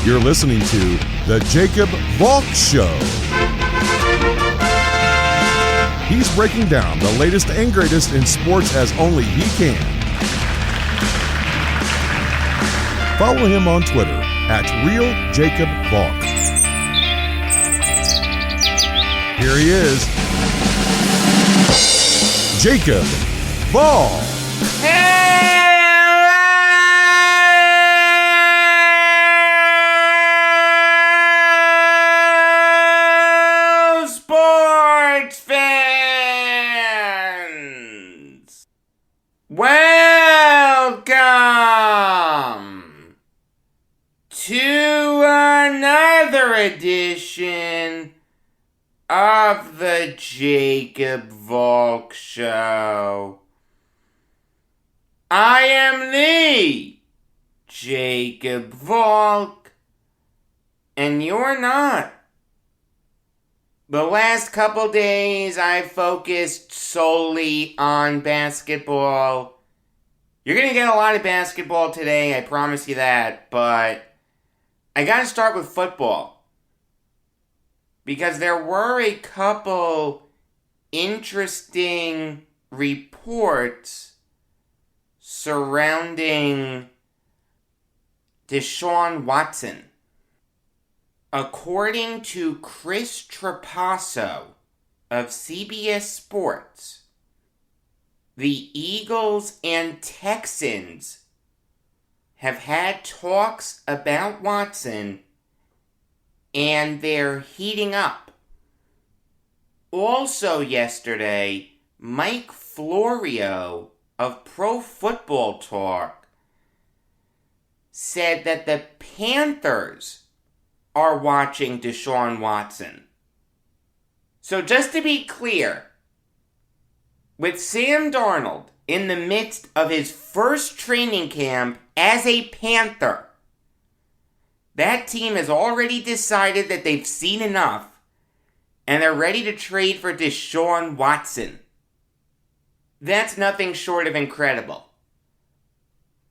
You're listening to The Jacob Valk Show. He's breaking down the latest and greatest in sports as only he can. Follow him on Twitter at RealJacobValk. Here he is, Jacob Valk. Hello, sports fans! Welcome to another edition of the Jacob Valk Show. I am the Jacob Valk, and you're not. The last couple days I've focused solely on basketball. You're gonna get a lot of basketball today, I promise you that, but I gotta start with football. Because there were a couple interesting reports surrounding Deshaun Watson. According to Chris Trapasso of CBS Sports, the Eagles and Texans have had talks about Watson and they're heating up. Also yesterday, Mike Florio of Pro Football Talk said that the Panthers are watching Deshaun Watson. So just to be clear, with Sam Darnold in the midst of his first training camp as a Panther, that team has already decided that they've seen enough and they're ready to trade for Deshaun Watson. That's nothing short of incredible.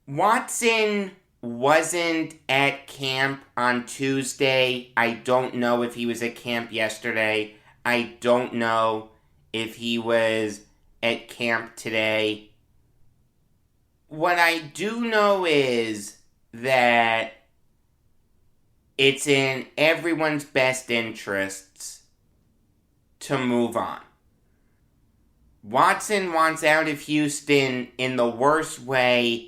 Watson wasn't at camp on Tuesday. I don't know if he was at camp yesterday. I don't know if he was at camp today. What I do know is that it's in everyone's best interests to move on. Watson wants out of Houston in the worst way,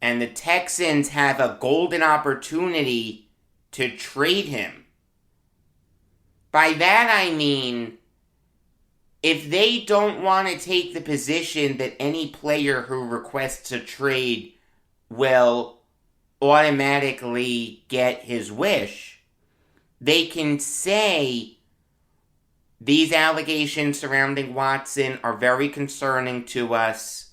and the Texans have a golden opportunity to trade him. By that I mean, if they don't want to take the position that any player who requests a trade will automatically get his wish, they can say, these allegations surrounding Watson are very concerning to us.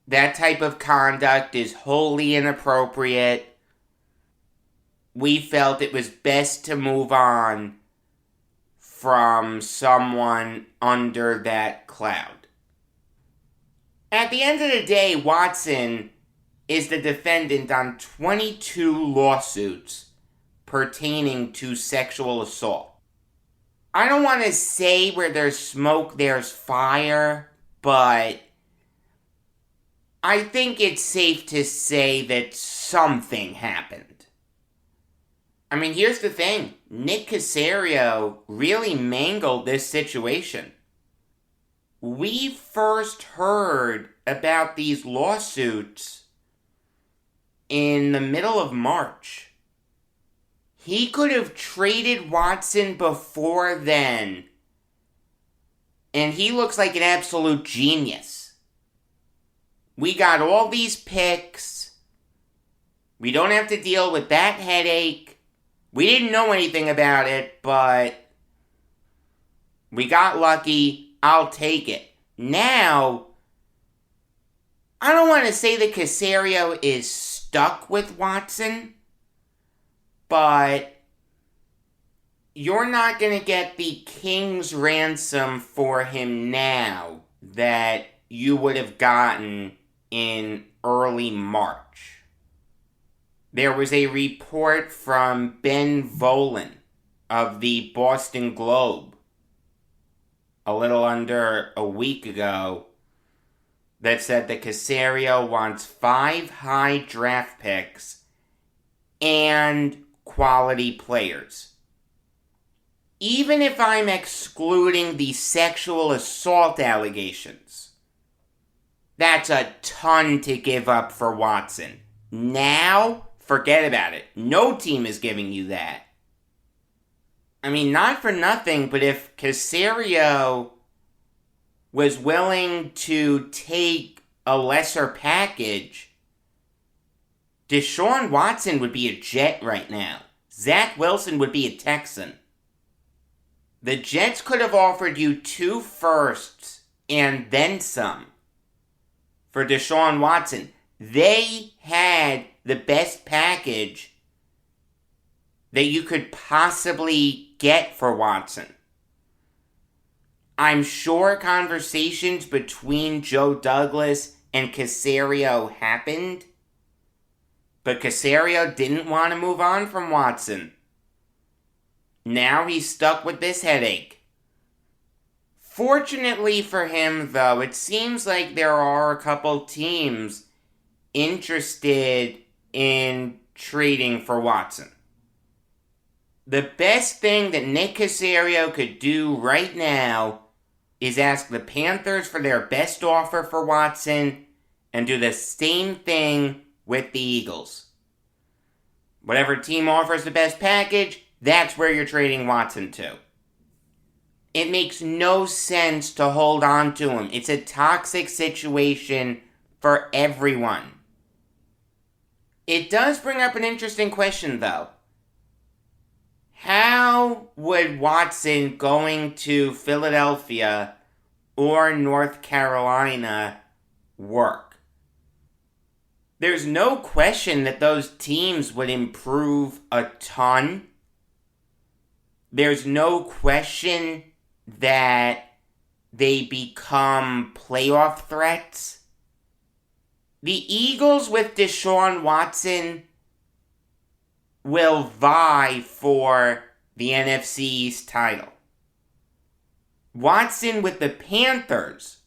That type of conduct is wholly inappropriate. We felt it was best to move on from someone under that cloud. At the end of the day, Watson is the defendant on 22 lawsuits pertaining to sexual assault. I don't want to say where there's smoke, there's fire, but I think it's safe to say that something happened. I mean, here's the thing. Nick Caserio really mangled this situation. We first heard about these lawsuits in the middle of March. He could have traded Watson before then, and he looks like an absolute genius. We got all these picks. We don't have to deal with that headache. We didn't know anything about it, but we got lucky. I'll take it. Now, I don't want to say that Caserio is stuck with Watson, but you're not going to get the king's ransom for him now that you would have gotten in early March. there was a report from Ben Volen of the Boston Globe a little under a week ago that said that Caserio wants 5 high draft picks and quality players. Even if I'm excluding the sexual assault allegations, that's a ton to give up for Watson. Now, forget about it. No team is giving you that. I mean, not for nothing, but if Caserio was willing to take a lesser package, Deshaun Watson would be a Jet right now. Zach Wilson would be a Texan. The Jets could have offered you 2 firsts and then some for Deshaun Watson. They had the best package that you could possibly get for Watson. I'm sure conversations between Joe Douglas and Caserio happened, but Caserio didn't want to move on from Watson. Now he's stuck with this headache. Fortunately for him, though, it seems like there are a couple teams interested in trading for Watson. The best thing that Nick Caserio could do right now is ask the Panthers for their best offer for Watson and do the same thing with the Eagles. Whatever team offers the best package, that's where you're trading Watson to. It makes no sense to hold on to him. It's a toxic situation for everyone. It does bring up an interesting question, though. How would Watson going to Philadelphia or North Carolina work? There's no question that those teams would improve a ton. There's no question that they become playoff threats. The Eagles with Deshaun Watson will vie for the NFC East title. Watson with the Panthers,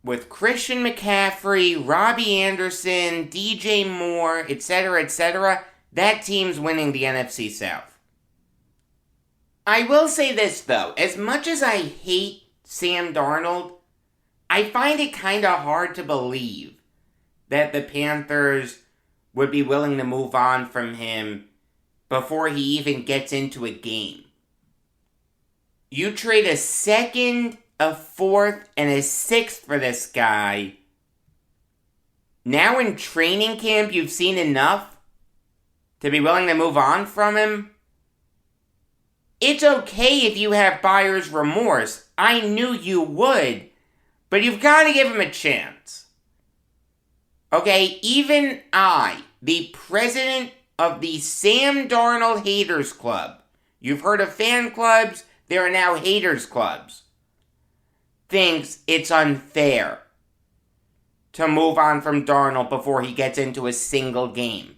with Christian McCaffrey, Robbie Anderson, DJ Moore, etc., that team's winning the NFC South. I will say this, though. As much as I hate Sam Darnold, I find it kind of hard to believe that the Panthers would be willing to move on from him before he even gets into a game. You trade a 2nd, a 4th, and a 6th for this guy. Now in training camp, you've seen enough to be willing to move on from him? It's okay if you have buyer's remorse. I knew you would. But you've got to give him a chance. Okay, even I, the president of the Sam Darnold Haters Club, you've heard of fan clubs, there are now haters clubs, thinks it's unfair to move on from Darnold before he gets into a single game.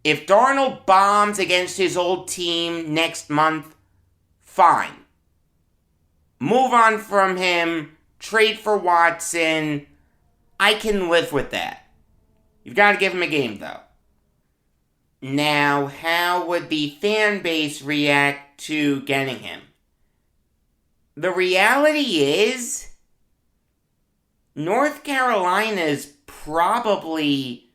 If Darnold bombs against his old team next month, fine. Move on from him, trade for Watson. I can live with that. You've got to give him a game, though. Now, how would the fan base react to getting him? The reality is, North Carolina is probably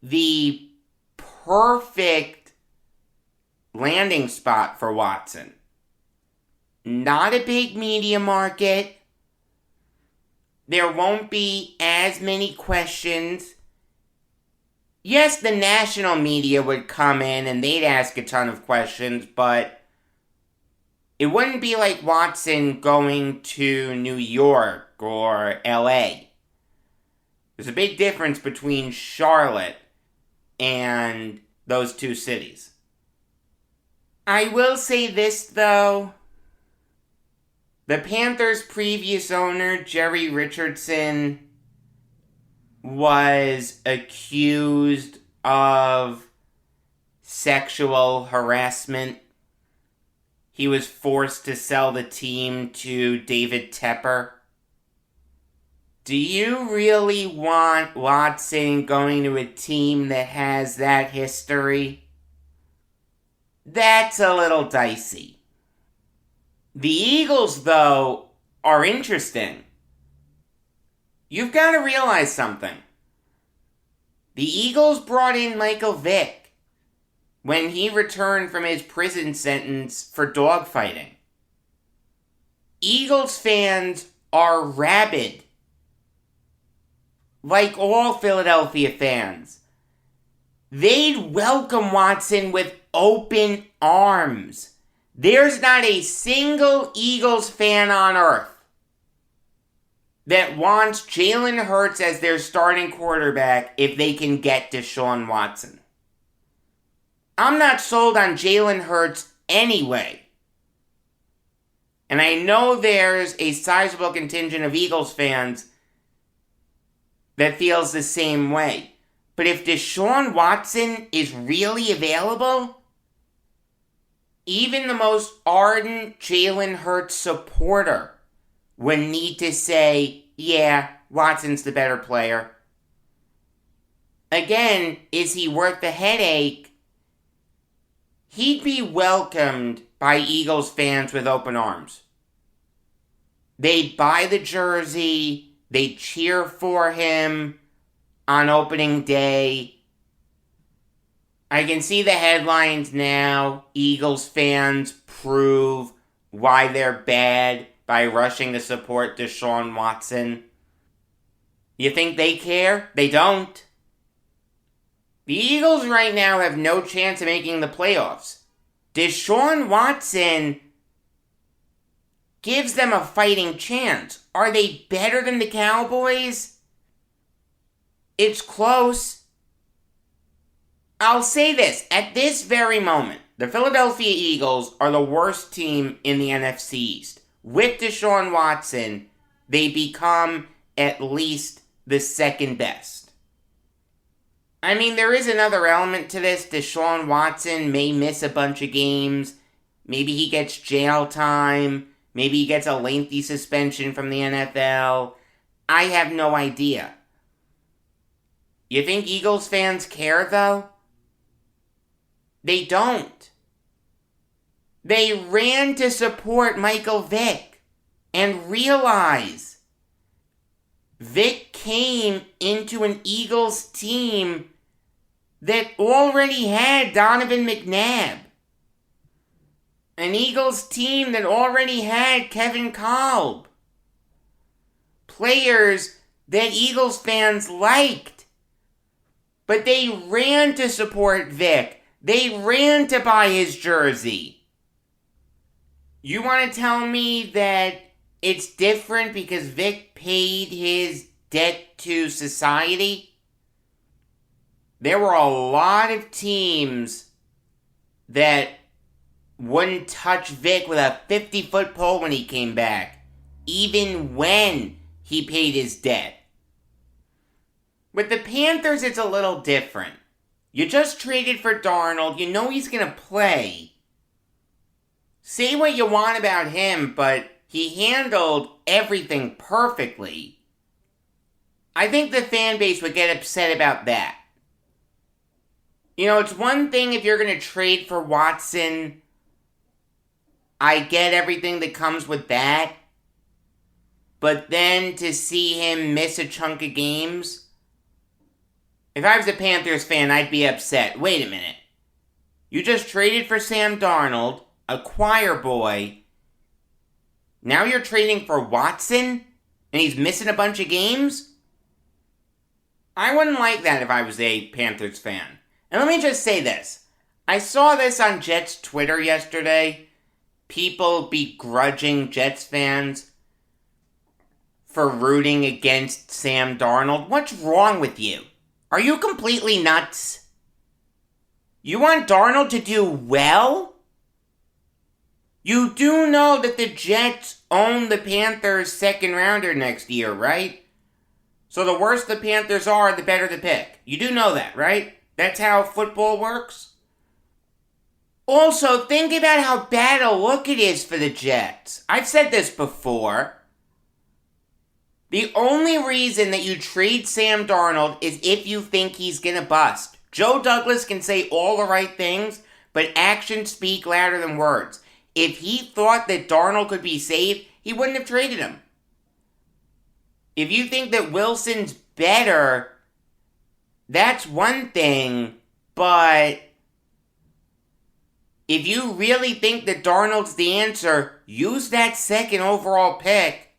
the perfect landing spot for Watson. Not a big media market. There won't be as many questions. Yes, the national media would come in and they'd ask a ton of questions, but it wouldn't be like Watson going to New York or LA. There's a big difference between Charlotte and those two cities. I will say this, though. The Panthers' previous owner, Jerry Richardson, was accused of sexual harassment. He was forced to sell the team to David Tepper. Do you really want Watson going to a team that has that history? That's a little dicey. The Eagles, though, are interesting. You've got to realize something. The Eagles brought in Michael Vick when he returned from his prison sentence for dogfighting. Eagles fans are rabid. Like all Philadelphia fans. They'd welcome Watson with open arms. There's not a single Eagles fan on earth that wants Jalen Hurts as their starting quarterback if they can get Deshaun Watson. I'm not sold on Jalen Hurts anyway. And I know there's a sizable contingent of Eagles fans that feels the same way. But if Deshaun Watson is really available, even the most ardent Jalen Hurts supporter would need to say, yeah, Watson's the better player. Again, is he worth the headache? He'd be welcomed by Eagles fans with open arms. They'd buy the jersey, they'd cheer for him on opening day. I can see the headlines now. Eagles fans prove why they're bad by rushing to support Deshaun Watson. You think they care? They don't. The Eagles right now have no chance of making the playoffs. Deshaun Watson gives them a fighting chance. Are they better than the Cowboys? It's close. I'll say this, at this very moment, the Philadelphia Eagles are the worst team in the NFC East. With Deshaun Watson, they become at least the second best. I mean, there is another element to this. Deshaun Watson may miss a bunch of games. Maybe he gets jail time. Maybe he gets a lengthy suspension from the NFL. I have no idea. You think Eagles fans care, though? They don't. They ran to support Michael Vick and realize Vick came into an Eagles team that already had Donovan McNabb. An Eagles team that already had Kevin Kolb. Players that Eagles fans liked. But they ran to support Vick. They ran to buy his jersey. You want to tell me that it's different because Vick paid his debt to society? There were a lot of teams that wouldn't touch Vick with a 50-foot pole when he came back, even when he paid his debt. With the Panthers, it's a little different. You just traded for Darnold. You know he's going to play. Say what you want about him, but he handled everything perfectly. I think the fan base would get upset about that. You know, it's one thing if you're going to trade for Watson. I get everything that comes with that. But then to see him miss a chunk of games. If I was a Panthers fan, I'd be upset. Wait a minute. You just traded for Sam Darnold, a choir boy. Now you're trading for Watson? And he's missing a bunch of games? I wouldn't like that if I was a Panthers fan. And let me just say this. I saw this on Jets Twitter yesterday. People begrudging Jets fans for rooting against Sam Darnold. What's wrong with you? Are you completely nuts? You want Darnold to do well? You do know that the Jets own the Panthers' second rounder next year, right? So the worse the Panthers are, the better the pick. You do know that, right? That's how football works? Also, think about how bad a look it is for the Jets. I've said this before. The only reason that you trade Sam Darnold is if you think he's gonna bust. Joe Douglas can say all the right things, but actions speak louder than words. If he thought that Darnold could be saved, he wouldn't have traded him. If you think that Wilson's better, that's one thing, but if you really think that Darnold's the answer, use that second overall pick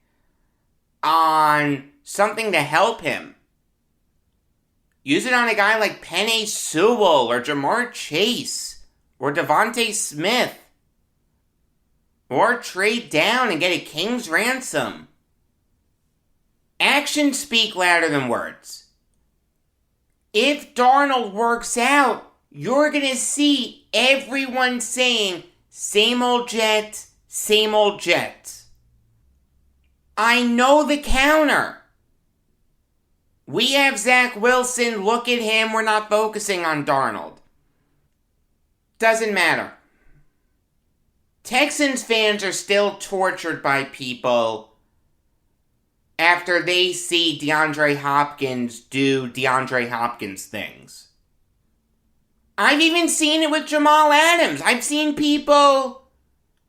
on something to help him. Use it on a guy like Penei Sewell or Jamar Chase or Devontae Smith. Or trade down and get a king's ransom. Actions speak louder than words. If Darnold works out, you're going to see everyone saying, same old Jets, same old Jets. I know the counter. We have Zach Wilson, look at him, we're not focusing on Darnold. Doesn't matter. Texans fans are still tortured by people after they see DeAndre Hopkins do DeAndre Hopkins things. I've even seen it with Jamal Adams. I've seen people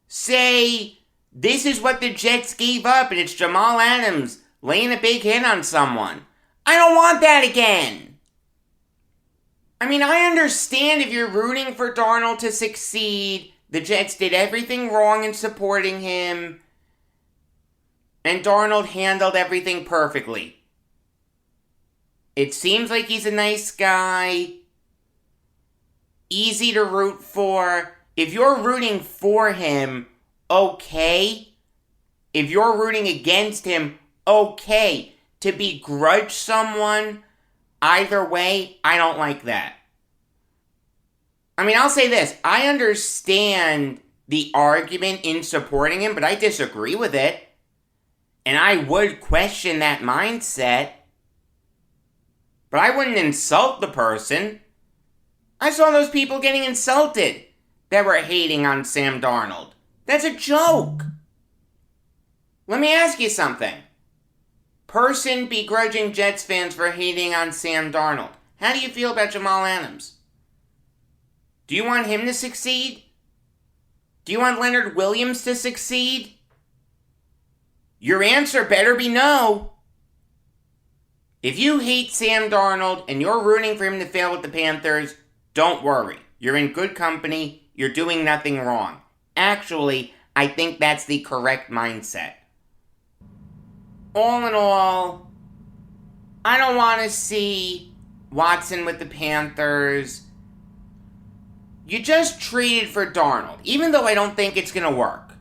say, this is what the Jets gave up, and it's Jamal Adams laying a big hit on someone. I don't want that again. I mean, I understand if you're rooting for Darnold to succeed. The Jets did everything wrong in supporting him, and Darnold handled everything perfectly. It seems like he's a nice guy, easy to root for. If you're rooting for him, okay. If you're rooting against him, okay. To begrudge someone, either way, I don't like that. I mean, I'll say this. I understand the argument in supporting him, but I disagree with it. And I would question that mindset. But I wouldn't insult the person. I saw those people getting insulted that were hating on Sam Darnold. That's a joke. Let me ask you something. Person begrudging Jets fans for hating on Sam Darnold. How do you feel about Jamal Adams? Do you want him to succeed? Do you want Leonard Williams to succeed? Your answer better be no. If you hate Sam Darnold and you're rooting for him to fail with the Panthers, don't worry. You're in good company. You're doing nothing wrong. Actually, I think that's the correct mindset. All in all, I don't want to see Watson with the Panthers. You just traded for Darnold, even though I don't think it's going to work.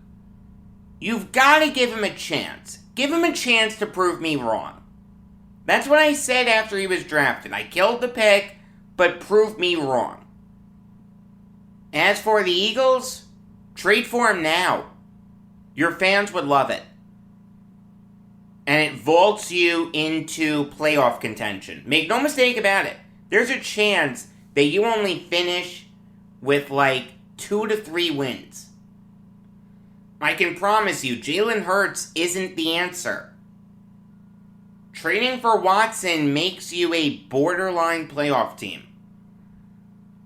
You've got to give him a chance. Give him a chance to prove me wrong. That's what I said after he was drafted. I killed the pick, but prove me wrong. As for the Eagles, trade for him now. Your fans would love it. And it vaults you into playoff contention. Make no mistake about it. There's a chance that you only finish with like 2 to 3 wins. I can promise you, Jalen Hurts isn't the answer. Trading for Watson makes you a borderline playoff team.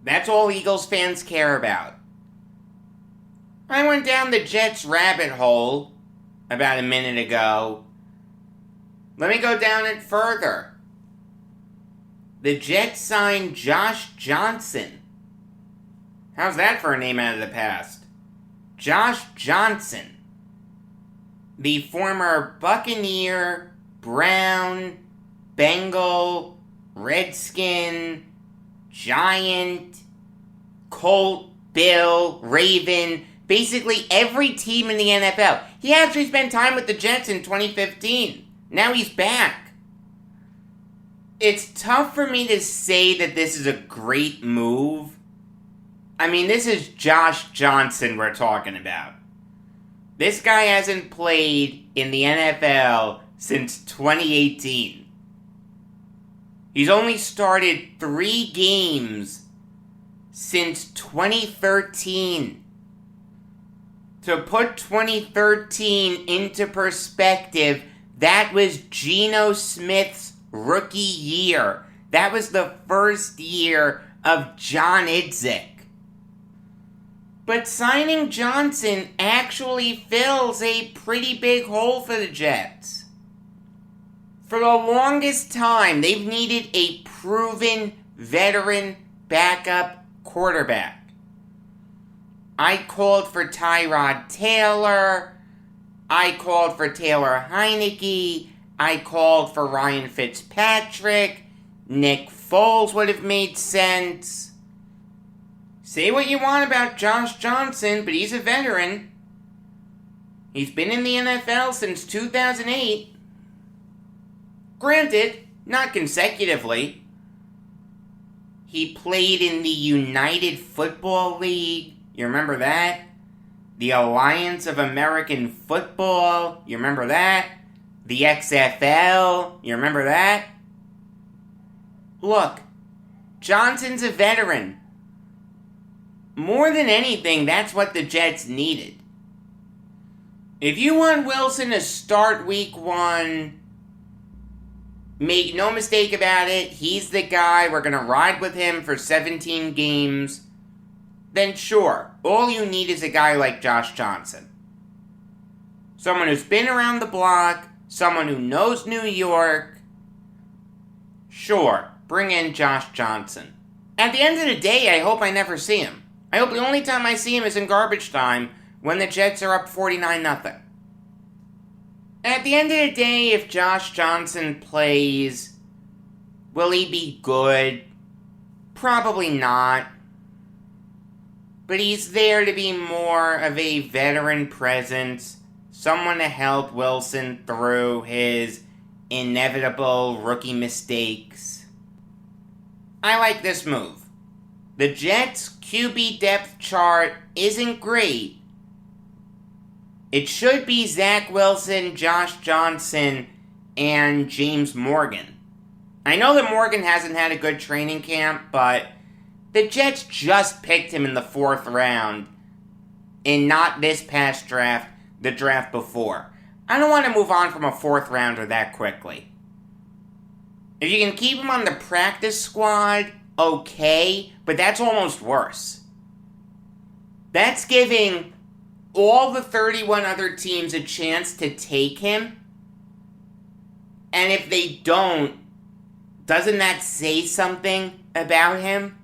That's all Eagles fans care about. I went down the Jets rabbit hole about a minute ago. Let me go down it further. The Jets signed Josh Johnson. How's that for a name out of the past? Josh Johnson. The former Buccaneer, Brown, Bengal, Redskin, Giant, Colt, Bill, Raven, basically every team in the NFL. He actually spent time with the Jets in 2015. Now he's back. It's tough for me to say that this is a great move. I mean, this is Josh Johnson we're talking about. This guy hasn't played in the NFL since 2018. He's only started 3 games since 2013. To put 2013 into perspective, that was Geno Smith's rookie year. That was the first year of John Idzik. But signing Johnson actually fills a pretty big hole for the Jets. For the longest time, they've needed a proven veteran backup quarterback. I called for Tyrod Taylor. I called for Taylor Heineke. I called for Ryan Fitzpatrick. Nick Foles would have made sense. Say what you want about Josh Johnson, but he's a veteran. He's been in the NFL since 2008. Granted, not consecutively. He played in the United Football League. You remember that? The Alliance of American Football. You remember that? The XFL. You remember that? Look, Johnson's a veteran. More than anything, that's what the Jets needed. If you want Wilson to start week 1, make no mistake about it, he's the guy, we're going to ride with him for 17 games, then sure, all you need is a guy like Josh Johnson. Someone who's been around the block, someone who knows New York. Sure, bring in Josh Johnson. At the end of the day, I hope I never see him. I hope the only time I see him is in garbage time when the Jets are up 49-0. At the end of the day, if Josh Johnson plays, will he be good? Probably not. But he's there to be more of a veteran presence, someone to help Wilson through his inevitable rookie mistakes. I like this move. The Jets' QB depth chart isn't great. It should be Zach Wilson, Josh Johnson, and James Morgan. I know that Morgan hasn't had a good training camp, but the Jets just picked him in the 4th round, and not this past draft, the draft before. I don't want to move on from a 4th rounder that quickly. If you can keep him on the practice squad, okay, but that's almost worse. That's giving all the 31 other teams a chance to take him. And if they don't, doesn't that say something about him?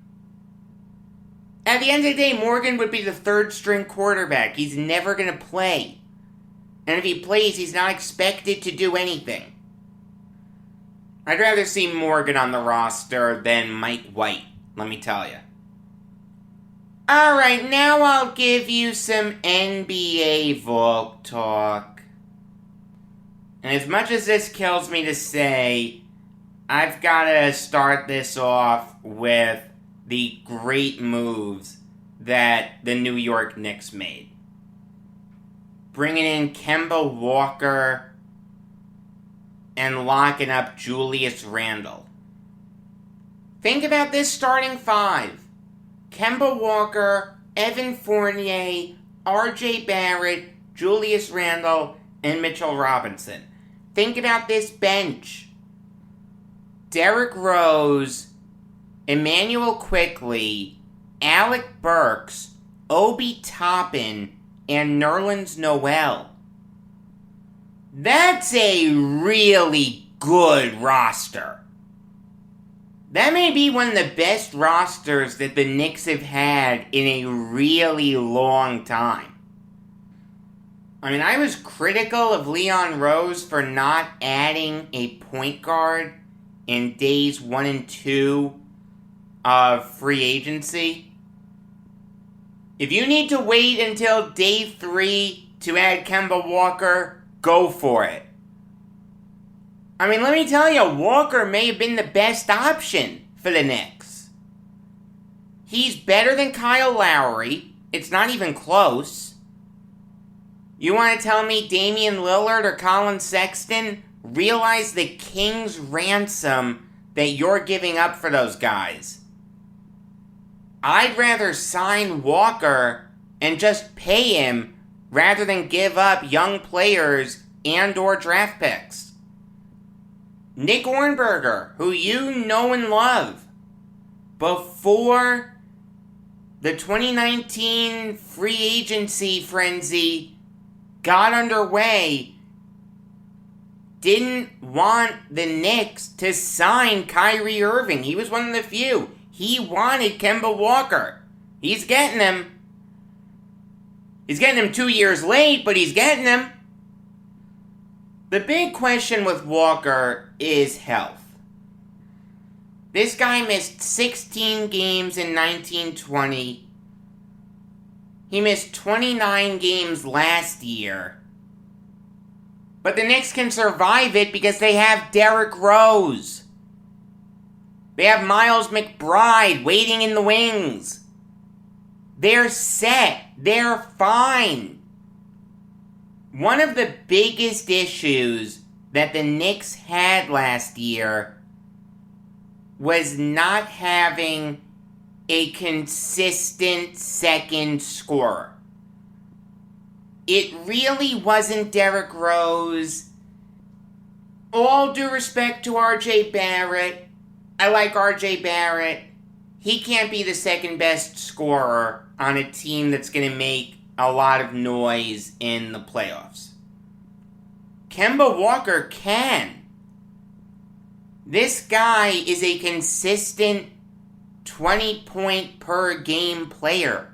At the end of the day, Morgan would be the 3rd string quarterback. He's never going to play. And if he plays, he's not expected to do anything. I'd rather see Morgan on the roster than Mike White, let me tell you. Alright, now I'll give you some NBA Valk talk. And as much as this kills me to say, I've got to start this off with the great moves that the New York Knicks made. Bringing in Kemba Walker and locking up Julius Randle. Think about this starting 5. Kemba Walker, Evan Fournier, RJ Barrett, Julius Randle, and Mitchell Robinson. Think about this bench. Derrick Rose, Emmanuel Quickley, Alec Burks, Obi Toppin, and Nerlens Noel. That's a really good roster. That may be one of the best rosters that the Knicks have had in a really long time. I mean, I was critical of Leon Rose for not adding a point guard in days 1 and 2 of free agency. If you need to wait until day 3 to add Kemba Walker, go for it. I mean, let me tell you, Walker may have been the best option for the Knicks. He's better than Kyle Lowry. It's not even close. You want to tell me Damian Lillard or Colin Sexton realized the king's ransom that you're giving up for those guys. I'd rather sign Walker and just pay him rather than give up young players and or draft picks. Nick Ornberger, who you know and love, before the 2019 free agency frenzy got underway, didn't want the Knicks to sign Kyrie Irving. He was one of the few. He wanted Kemba Walker. He's getting him. He's getting him 2 years late, but he's getting him. The big question with Walker is health. This guy missed 16 games in 1920. He missed 29 games last year. But the Knicks can survive it because they have Derrick Rose. They have Miles McBride waiting in the wings. They're set. They're fine. One of the biggest issues that the Knicks had last year was not having a consistent second scorer. It really wasn't Derrick Rose. All due respect to RJ Barrett. I like RJ Barrett. He can't be the second best scorer on a team that's going to make a lot of noise in the playoffs. Kemba Walker can. This guy is a consistent 20-point per game player.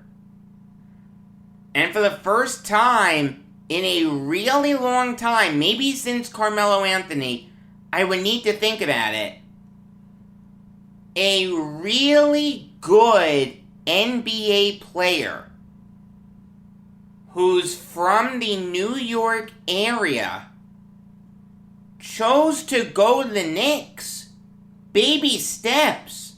And for the first time in a really long time, maybe since Carmelo Anthony, I would need to think about it, a really good NBA player who's from the New York area chose to go to the Knicks. Baby steps.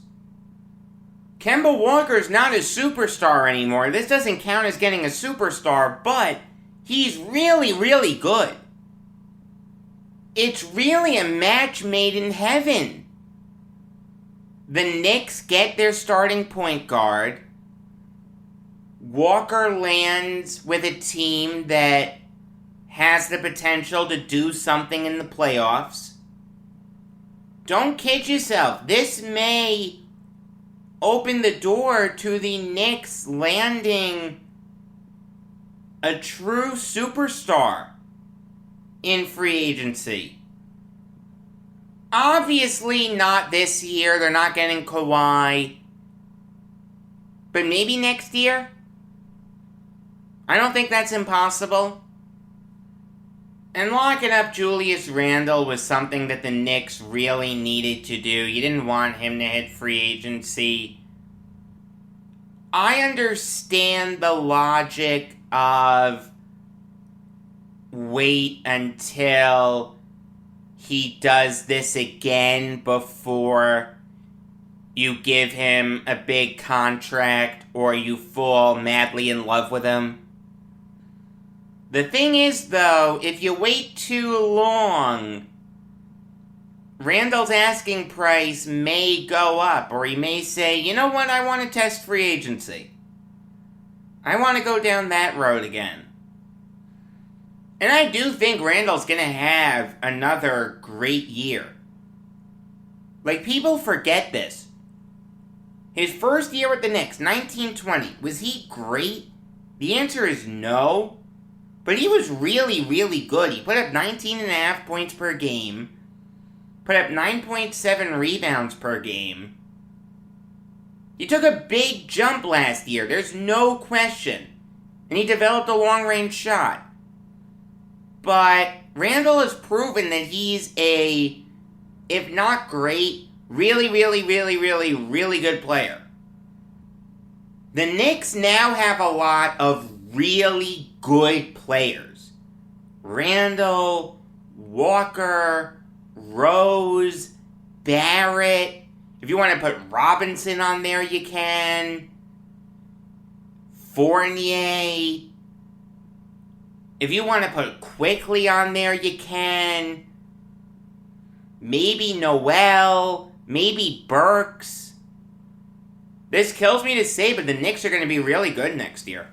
Kemba Walker's not a superstar anymore. This doesn't count as getting a superstar, but he's really, really good. It's really a match made in heaven. The Knicks get their starting point guard. Walker lands with a team that has the potential to do something in the playoffs. Don't kid yourself. This may open the door to the Knicks landing a true superstar in free agency. Obviously not this year. They're not getting Kawhi. But maybe next year? I don't think that's impossible. And locking up Julius Randle was something that the Knicks really needed to do. You didn't want him to hit free agency. I understand the logic of wait until he does this again before you give him a big contract or you fall madly in love with him. The thing is, though, if you wait too long, Randall's asking price may go up, or he may say, you know what, I want to test free agency. I want to go down that road again. And I do think Randall's going to have another great year. Like, people forget this. His first year with the Knicks, 1920, was he great? The answer is no. But he was really, really good. He put up 19.5 points per game. Put up 9.7 rebounds per game. He took a big jump last year. There's no question. And he developed a long-range shot. But Randall has proven that he's a, if not great, really, really, really, really, really good player. The Knicks now have a lot of really good players. Randall, Walker, Rose, Barrett. If you want to put Robinson on there, you can. Fournier. If you want to put Quickly on there, you can. Maybe Noel. maybe Burks. This kills me to say, but the Knicks are going to be really good next year.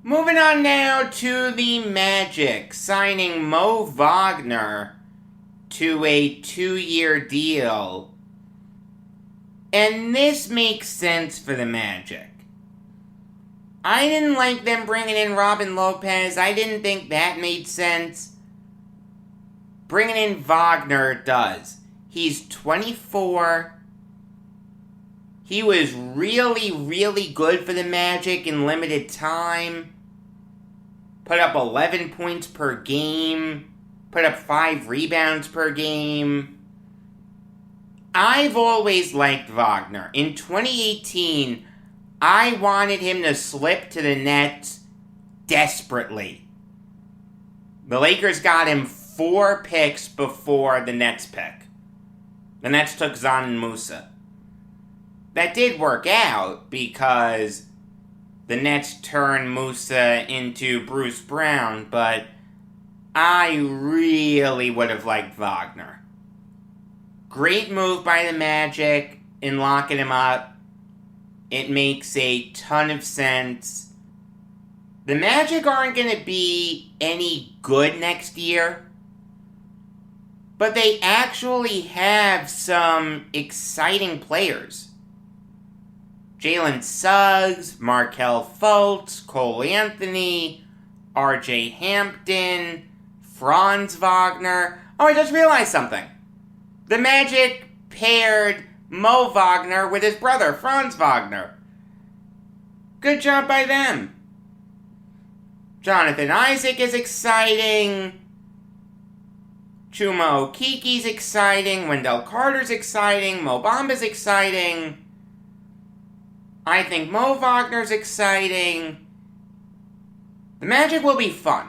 Moving on now to the Magic, signing Mo Wagner to a 2-year deal. And this makes sense for the Magic. I didn't like them bringing in Robin Lopez. I didn't think that made sense. Bringing in Wagner does. He's 24. He was really, really good for the Magic in limited time. Put up 11 points per game. Put up 5 rebounds per game. I've always liked Wagner. In 2018, I wanted him to slip to the Nets desperately. The Lakers got him 4 picks before the Nets pick. The Nets took Zan Musa. That did work out because the Nets turned Musa into Bruce Brown, but I really would have liked Wagner. Great move by the Magic in locking him up. It makes a ton of sense. The Magic aren't going to be any good next year, but they actually have some exciting players. Jalen Suggs, Markelle Fultz, Cole Anthony, RJ Hampton, Franz Wagner. Oh, I just realized something. The Magic paired Mo Wagner with his brother, Franz Wagner. Good job by them. Jonathan Isaac is exciting. Chuma Okeke's exciting. Wendell Carter's exciting. Mo Bamba's exciting. I think Mo Wagner's exciting. The Magic will be fun.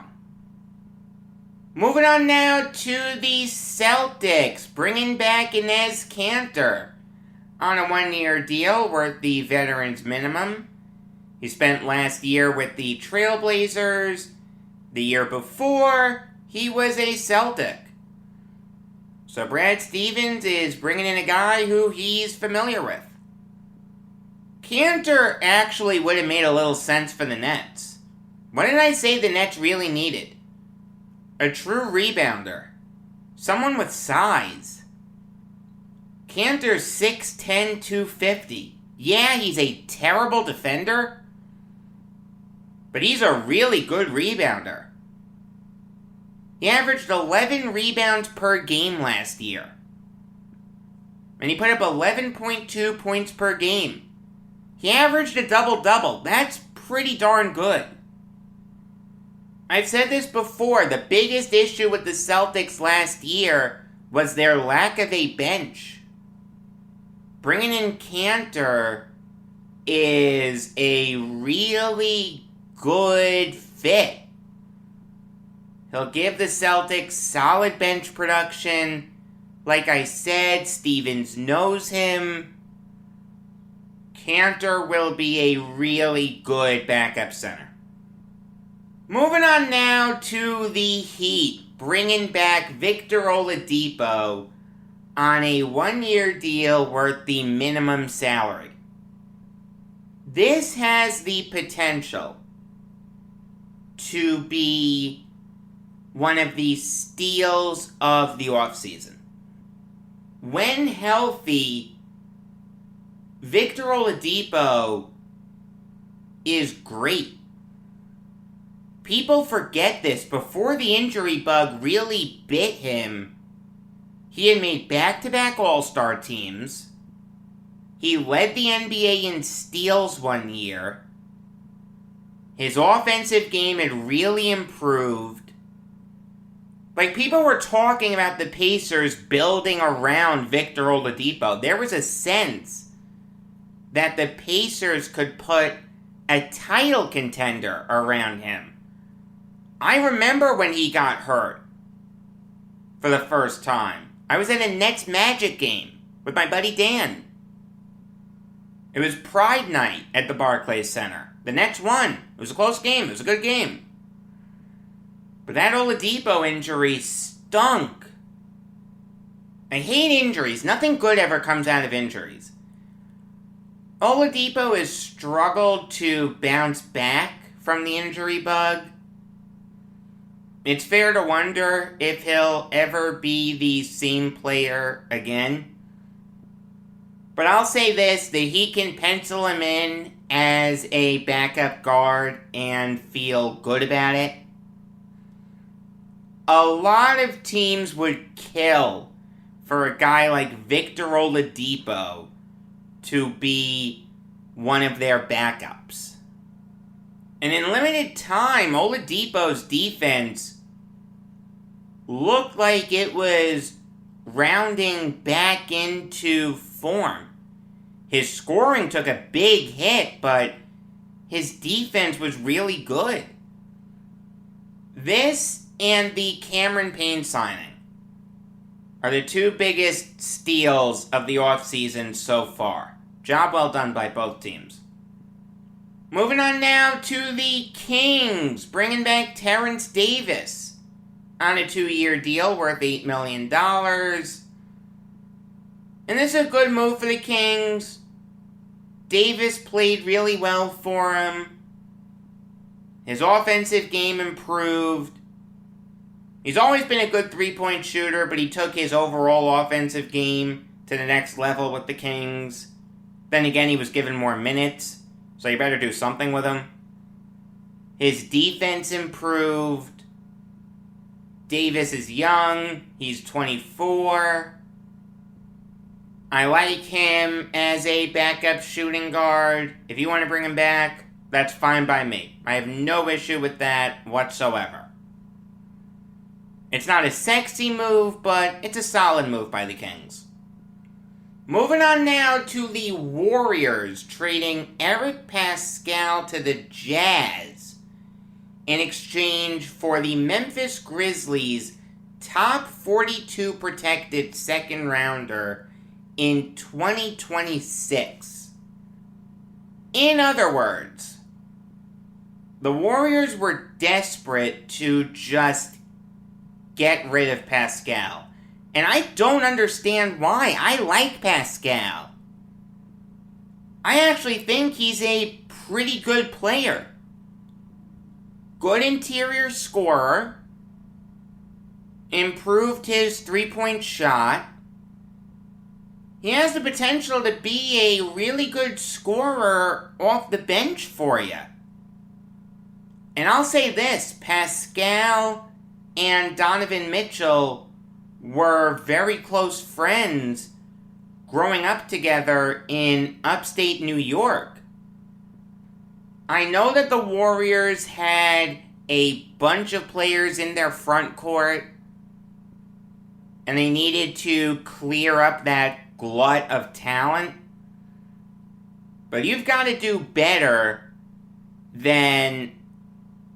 Moving on now to the Celtics, bringing back Enes Kanter on a 1-year deal worth the veteran's minimum. He spent last year with the Trailblazers. The year before, he was a Celtic. So Brad Stevens is bringing in a guy who he's familiar with. Kanter actually would have made a little sense for the Nets. What did I say the Nets really needed? A true rebounder. Someone with size. Kanter's 6'10", 250. Yeah, he's a terrible defender, but he's a really good rebounder. He averaged 11 rebounds per game last year. And he put up 11.2 points per game. He averaged a double-double. That's pretty darn good. I've said this before. The biggest issue with the Celtics last year was their lack of a bench. Bringing in Kanter is a really good fit. He'll give the Celtics solid bench production. Like I said, Stevens knows him. Kanter will be a really good backup center. Moving on now to the Heat, bringing back Victor Oladipo on a 1-year deal worth the minimum salary. This has the potential to be one of the steals of the offseason. When healthy, Victor Oladipo is great. People forget this. Before the injury bug really bit him, he had made back-to-back All-Star teams. He led the NBA in steals 1 year. His offensive game had really improved. Like, people were talking about the Pacers building around Victor Oladipo. There was a sense that the Pacers could put a title contender around him. I remember when he got hurt for the first time. I was at a Nets Magic game with my buddy Dan. It was Pride Night at the Barclays Center. The Nets won. It was a close game. It was a good game. But that Oladipo injury stunk. I hate injuries. Nothing good ever comes out of injuries. Oladipo has struggled to bounce back from the injury bug. It's fair to wonder if he'll ever be the same player again. But I'll say this, that he can pencil him in as a backup guard and feel good about it. A lot of teams would kill for a guy like Victor Oladipo to be one of their backups. And in limited time, Oladipo's defense looked like it was rounding back into form. His scoring took a big hit, but his defense was really good. This and the Cameron Payne signing are the two biggest steals of the offseason so far. Job well done by both teams. Moving on now to the Kings, bringing back Terrence Davis on a 2-year deal worth $8 million. And this is a good move for the Kings. Davis played really well for him. His offensive game improved. He's always been a good three-point shooter, but he took his overall offensive game to the next level with the Kings. Then again, he was given more minutes, so you better do something with him. His defense improved. Davis is young. He's 24. I like him as a backup shooting guard. If you want to bring him back, that's fine by me. I have no issue with that whatsoever. It's not a sexy move, but it's a solid move by the Kings. Moving on now to the Warriors, trading Eric Pascal to the Jazz in exchange for the Memphis Grizzlies' top 42 protected second rounder in 2026. In other words, the Warriors were desperate to just get rid of Pascal. And I don't understand why. I like Pascal. I actually think he's a pretty good player. Good interior scorer. Improved his three-point shot. He has the potential to be a really good scorer off the bench for you. And I'll say this, Pascal and Donovan Mitchell were very close friends growing up together in upstate New York. I know that the Warriors had a bunch of players in their front court, and they needed to clear up that glut of talent. But you've got to do better than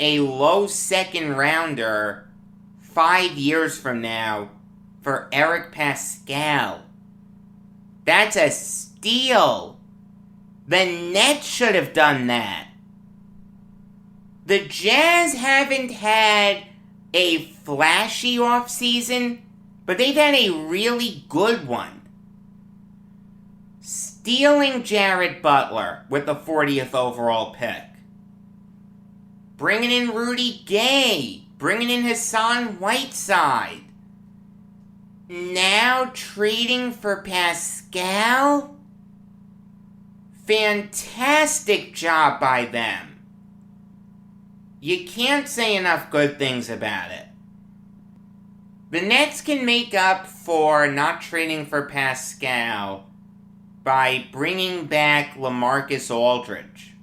a low second rounder 5 years from now for Eric Pascal. That's a steal. The Nets should have done that. The Jazz haven't had a flashy offseason, but they've had a really good one. Stealing Jared Butler with the 40th overall pick. Bringing in Rudy Gay. Bringing in Hassan Whiteside. Now trading for Pascal? Fantastic job by them. You can't say enough good things about it. The Nets can make up for not trading for Pascal by bringing back LaMarcus Aldridge.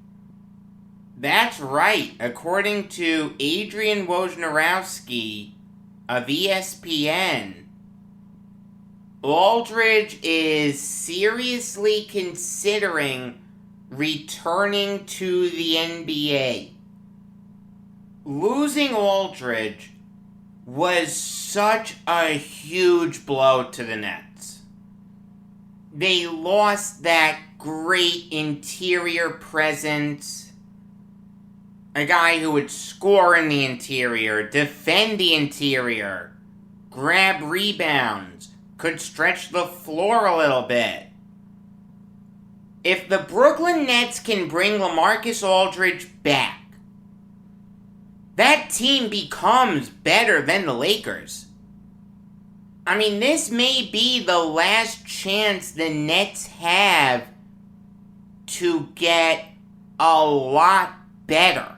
That's right. According to Adrian Wojnarowski of ESPN, Aldridge is seriously considering returning to the NBA. Losing Aldridge was such a huge blow to the Nets. They lost that great interior presence. A guy who would score in the interior, defend the interior, grab rebounds, could stretch the floor a little bit. If the Brooklyn Nets can bring LaMarcus Aldridge back, that team becomes better than the Lakers. I mean, this may be the last chance the Nets have to get a lot better.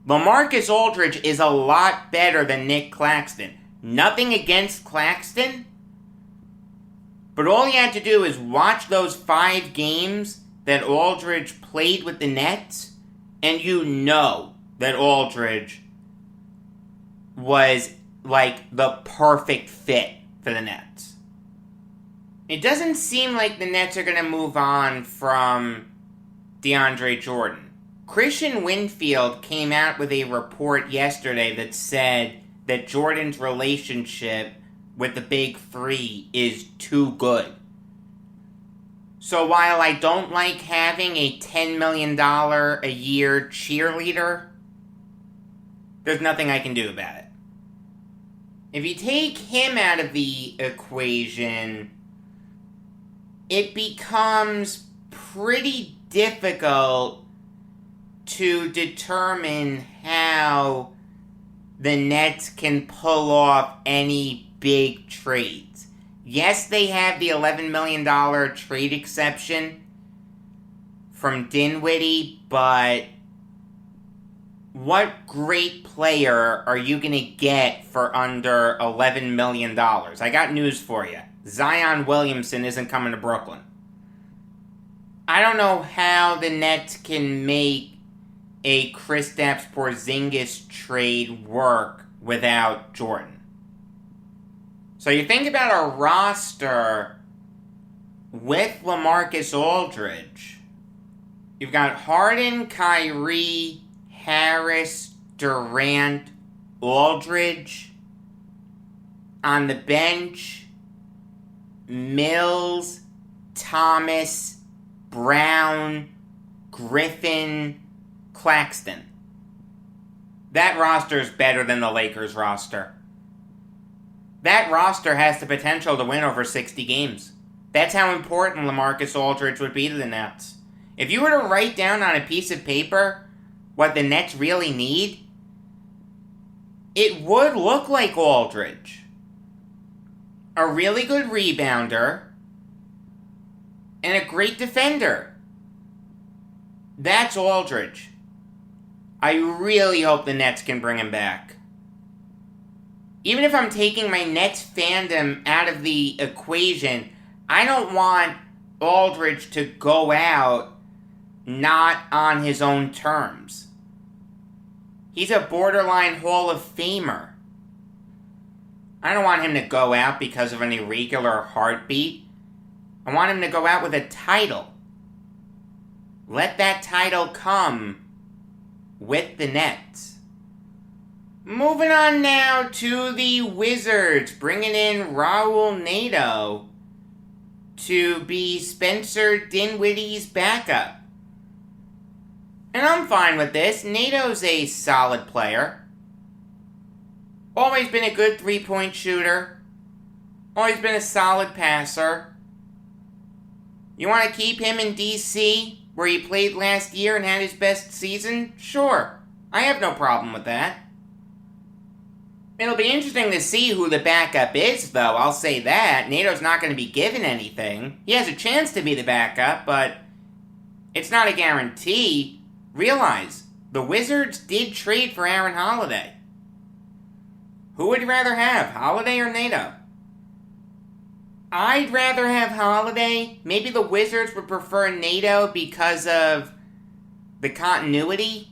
LaMarcus Aldridge is a lot better than Nick Claxton. Nothing against Claxton, but all you have to do is watch those 5 games that Aldridge played with the Nets, and you know that Aldridge was like the perfect fit for the Nets. It doesn't seem like the Nets are going to move on from DeAndre Jordan. Christian Winfield came out with a report yesterday that said that Jordan's relationship with the Big Three is too good. So while I don't like having a $10 million a year cheerleader, there's nothing I can do about it. If you take him out of the equation, it becomes pretty difficult to determine how the Nets can pull off any big trades. Yes, they have the $11 million trade exception from Dinwiddie, but what great player are you going to get for under $11 million? I got news for you. Zion Williamson isn't coming to Brooklyn. I don't know how the Nets can make a Kristaps Porzingis trade work without Jordan. So you think about a roster with LaMarcus Aldridge. You've got Harden, Kyrie, Harris, Durant, Aldridge. On the bench, Mills, Thomas, Brown, Griffin, Claxton. That roster is better than the Lakers roster. That roster has the potential to win over 60 games. That's how important LaMarcus Aldridge would be to the Nets. If you were to write down on a piece of paper what the Nets really need, it would look like Aldridge. A really good rebounder and a great defender. That's Aldridge. I really hope the Nets can bring him back. Even if I'm taking my Nets fandom out of the equation, I don't want Aldridge to go out not on his own terms. He's a borderline Hall of Famer. I don't want him to go out because of an irregular heartbeat. I want him to go out with a title. Let that title come with the Nets. Moving on now to the Wizards, bringing in Raul Neto to be Spencer Dinwiddie's backup. And I'm fine with this. Neto's a solid player. Always been a good three-point shooter. Always been a solid passer. You want to keep him in DC, where he played last year and had his best season? Sure. I have no problem with that. It'll be interesting to see who the backup is, though, I'll say that. Neto's not going to be given anything. He has a chance to be the backup, but it's not a guarantee. Realize, the Wizards did trade for Aaron Holiday. Who would you rather have, Holiday or Neto? I'd rather have Holiday. Maybe the Wizards would prefer Neto because of the continuity.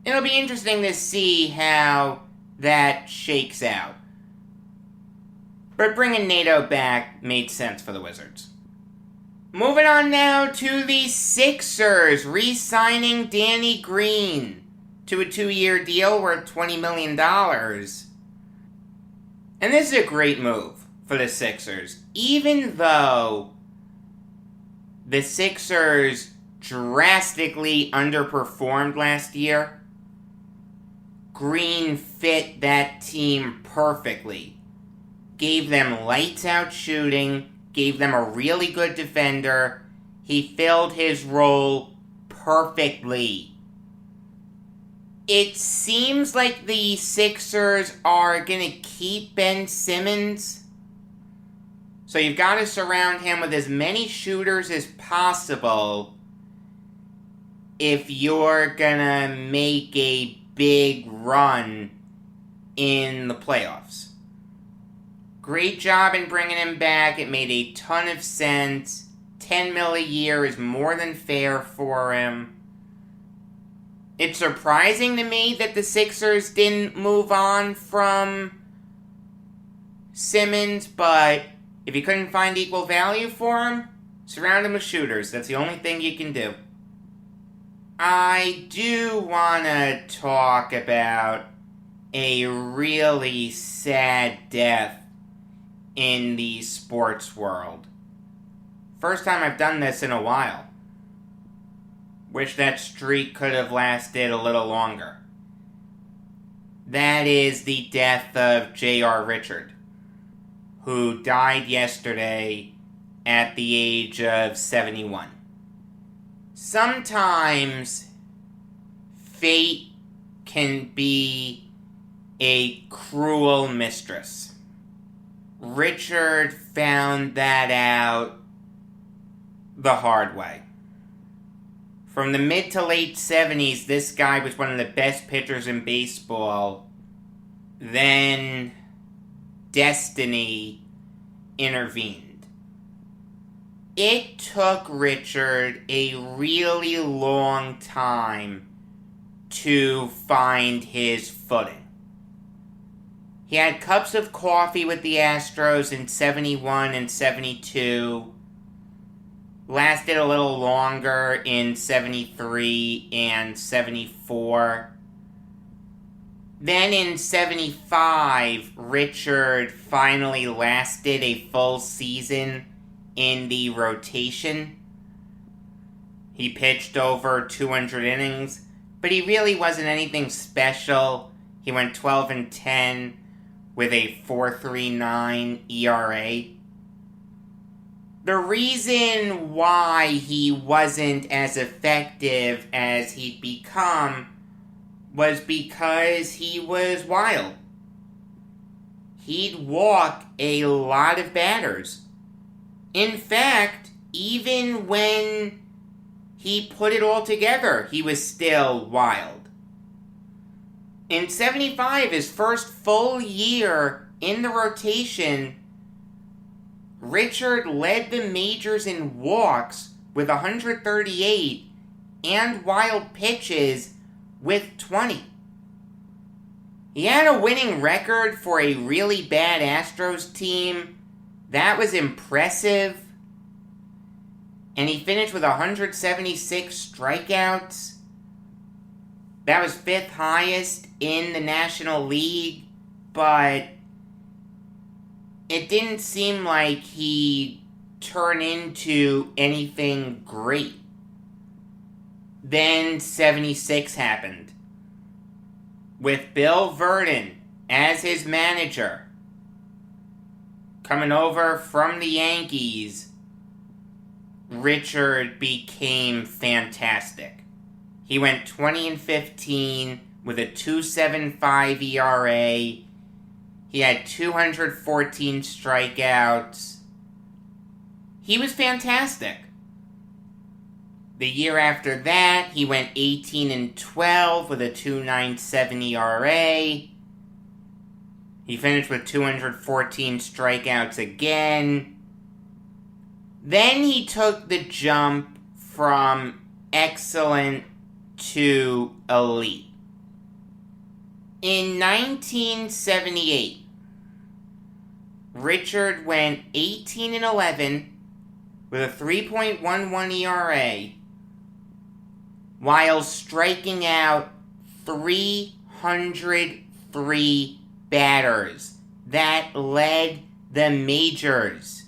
It'll be interesting to see how that shakes out. But bringing Neto back made sense for the Wizards. Moving on now to the Sixers, re-signing Danny Green to a 2-year deal worth $20 million. And this is a great move for the Sixers. Even though the Sixers drastically underperformed last year, Green fit that team perfectly. gave them lights-out shooting, gave them a really good defender. He filled his role perfectly. It seems like the Sixers are going to keep Ben Simmons. So you've got to surround him with as many shooters as possible if you're going to make a big run in the playoffs. Great job in bringing him back. It made a ton of sense. $10 million a year is more than fair for him. It's surprising to me that the Sixers didn't move on from Simmons, but if you couldn't find equal value for him, surround him with shooters. That's the only thing you can do. I do want to talk about a really sad death in the sports world. First time I've done this in a while. Wish that streak could have lasted a little longer. That is the death of J.R. Richard, who died yesterday at the age of 71. Sometimes fate can be a cruel mistress. Richard found that out the hard way. From the mid to late 70s, this guy was one of the best pitchers in baseball. Then destiny intervened. It took Richard a really long time to find his footing. He had cups of coffee with the Astros in 71 and 72. Lasted a little longer in 73 and 74. Then in 75, Richard finally lasted a full season in the rotation. He pitched over 200 innings, but he really wasn't anything special. He went 12 and 10 with a 4.39 ERA. The reason why he wasn't as effective as he'd become was because he was wild. He'd walk a lot of batters. In fact, even when he put it all together, he was still wild. In 75, his first full year in the rotation, Richard led the majors in walks with 138 and wild pitches with 20. He had a winning record for a really bad Astros team. That was impressive. And he finished with 176 strikeouts. That was 5th highest in the National League, but it didn't seem like he turned into anything great. Then 76 happened. With Bill Verdon as his manager, coming over from the Yankees, Richard became fantastic. He went 20 and 15 with a 2.75 ERA. He had 214 strikeouts. He was fantastic. The year after that, he went 18 and 12 with a 2.97 ERA. He finished with 214 strikeouts again. Then he took the jump from excellent to elite. In 1978, Richard went 18 and 11 with a 3.11 ERA while striking out 303 batters. That led the majors.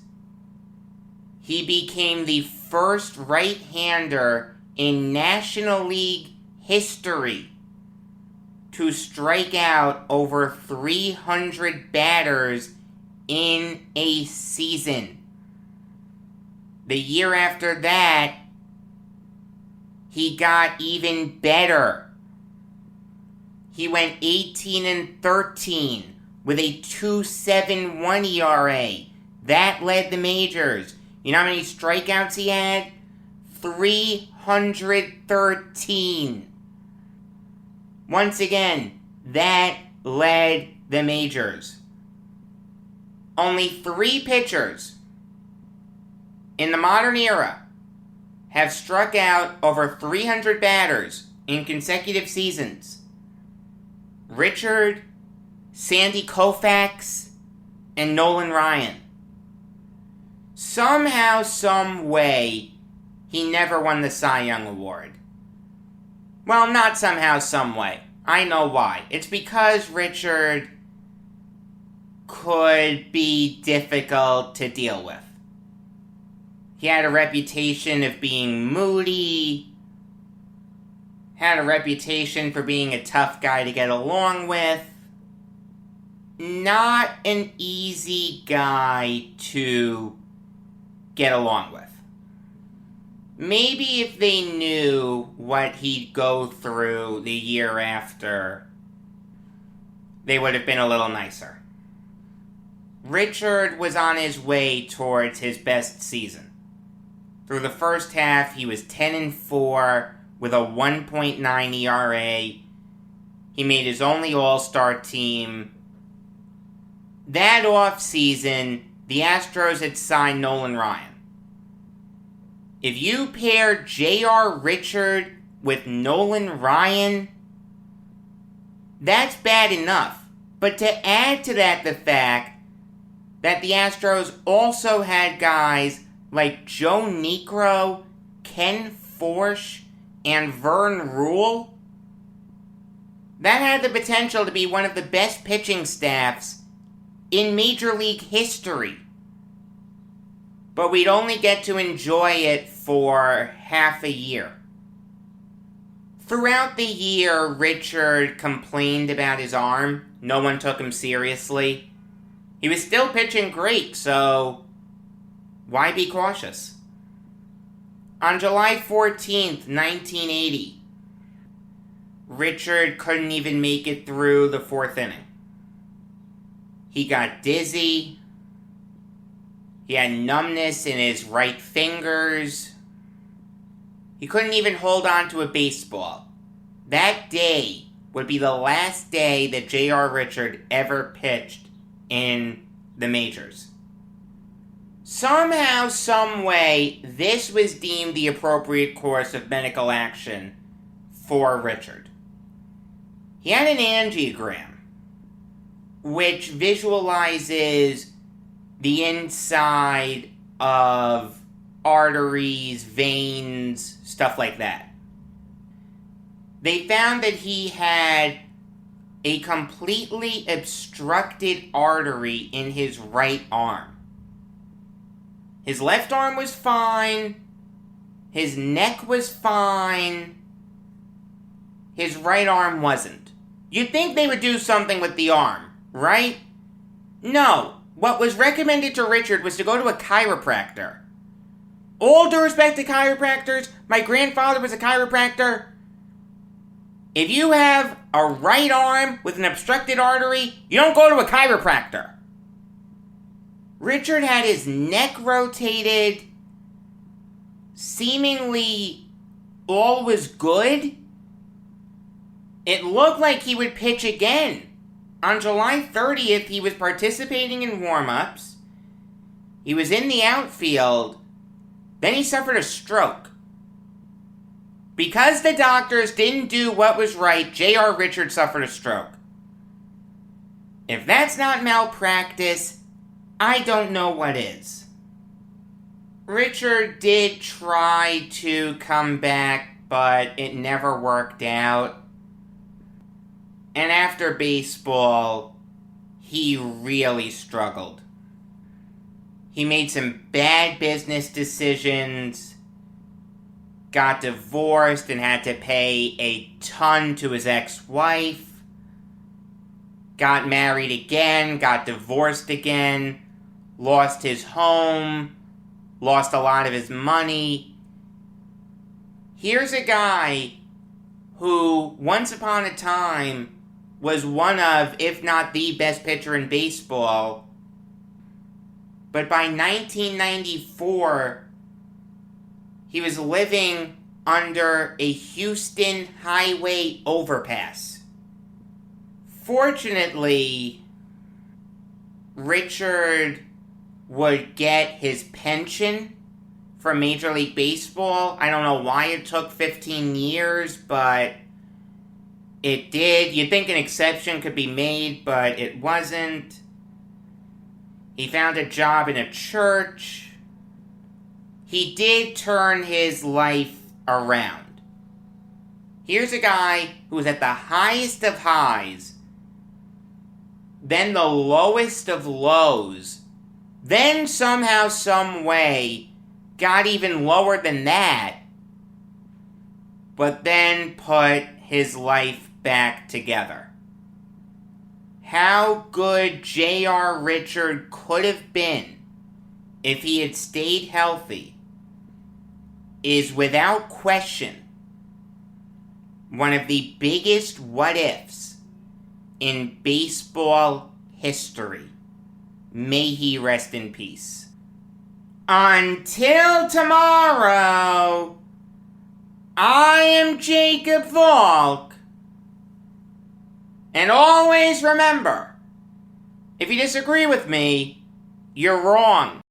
He became the first right-hander in National League history to strike out over 300 batters in a season. The year after that, he got even better. He went 18-13 with a 2.71 ERA. That led the majors. You know how many strikeouts he had? 313. Once again, that led the majors. Only 3 pitchers in the modern era have struck out over 300 batters in consecutive seasons. Richard, Sandy Koufax, and Nolan Ryan. Somehow, some way, he never won the Cy Young Award. Well, not somehow, some way. I know why. It's because Richard could be difficult to deal with. He had a reputation of being moody, had a reputation for being a tough guy to get along with. Not an easy guy to get along with. Maybe if they knew what he'd go through the year after, they would have been a little nicer. Richard was on his way towards his best season. Through the first half, he was 10-4 with a 1.9 ERA. He made his only All-Star team. That offseason, the Astros had signed Nolan Ryan. If you pair J.R. Richard with Nolan Ryan, that's bad enough. But to add to that the fact that the Astros also had guys like Joe Niekro, Ken Forsch, and Vern Rule, that had the potential to be one of the best pitching staffs in Major League history. But we'd only get to enjoy it for half a year. Throughout the year, Richard complained about his arm. No one took him seriously. He was still pitching great, so why be cautious? On July 14th, 1980, Richard couldn't even make it through the 4th inning. He got dizzy. He had numbness in his right fingers. He couldn't even hold on to a baseball. That day would be the last day that J.R. Richard ever pitched in the majors. Somehow, some way, this was deemed the appropriate course of medical action for Richard. He had an angiogram, which visualizes the inside of arteries, veins, stuff like that. They found that he had a completely obstructed artery in his right arm. His left arm was fine. His neck was fine. His right arm wasn't. You'd think they would do something with the arm, right? No. What was recommended to Richard was to go to a chiropractor. All due respect to chiropractors, my grandfather was a chiropractor. If you have a right arm with an obstructed artery, you don't go to a chiropractor. Richard had his neck rotated. Seemingly all was good. It looked like he would pitch again. On July 30th, he was participating in warm-ups. He was in the outfield. Then he suffered a stroke. Because the doctors didn't do what was right, J.R. Richard suffered a stroke. If that's not malpractice, I don't know what is. Richard did try to come back, but it never worked out. And after baseball, he really struggled. He made some bad business decisions, got divorced and had to pay a ton to his ex-wife. got married again, got divorced again, lost his home, lost a lot of his money. Here's a guy who, once upon a time, was one of, if not the best pitcher in baseball. But by 1994, he was living under a Houston highway overpass. Fortunately, Richard would get his pension from Major League Baseball. I don't know why it took 15 years, but it did. You'd think an exception could be made, but it wasn't. He found a job in a church. He did turn his life around. Here's a guy who was at the highest of highs, then the lowest of lows, then somehow, some way, got even lower than that, but then put his life back together. How good J.R. Richard could have been if he had stayed healthy is without question one of the biggest what-ifs in baseball history. May he rest in peace. Until tomorrow, I am Jacob Valk. And always remember, if you disagree with me, you're wrong.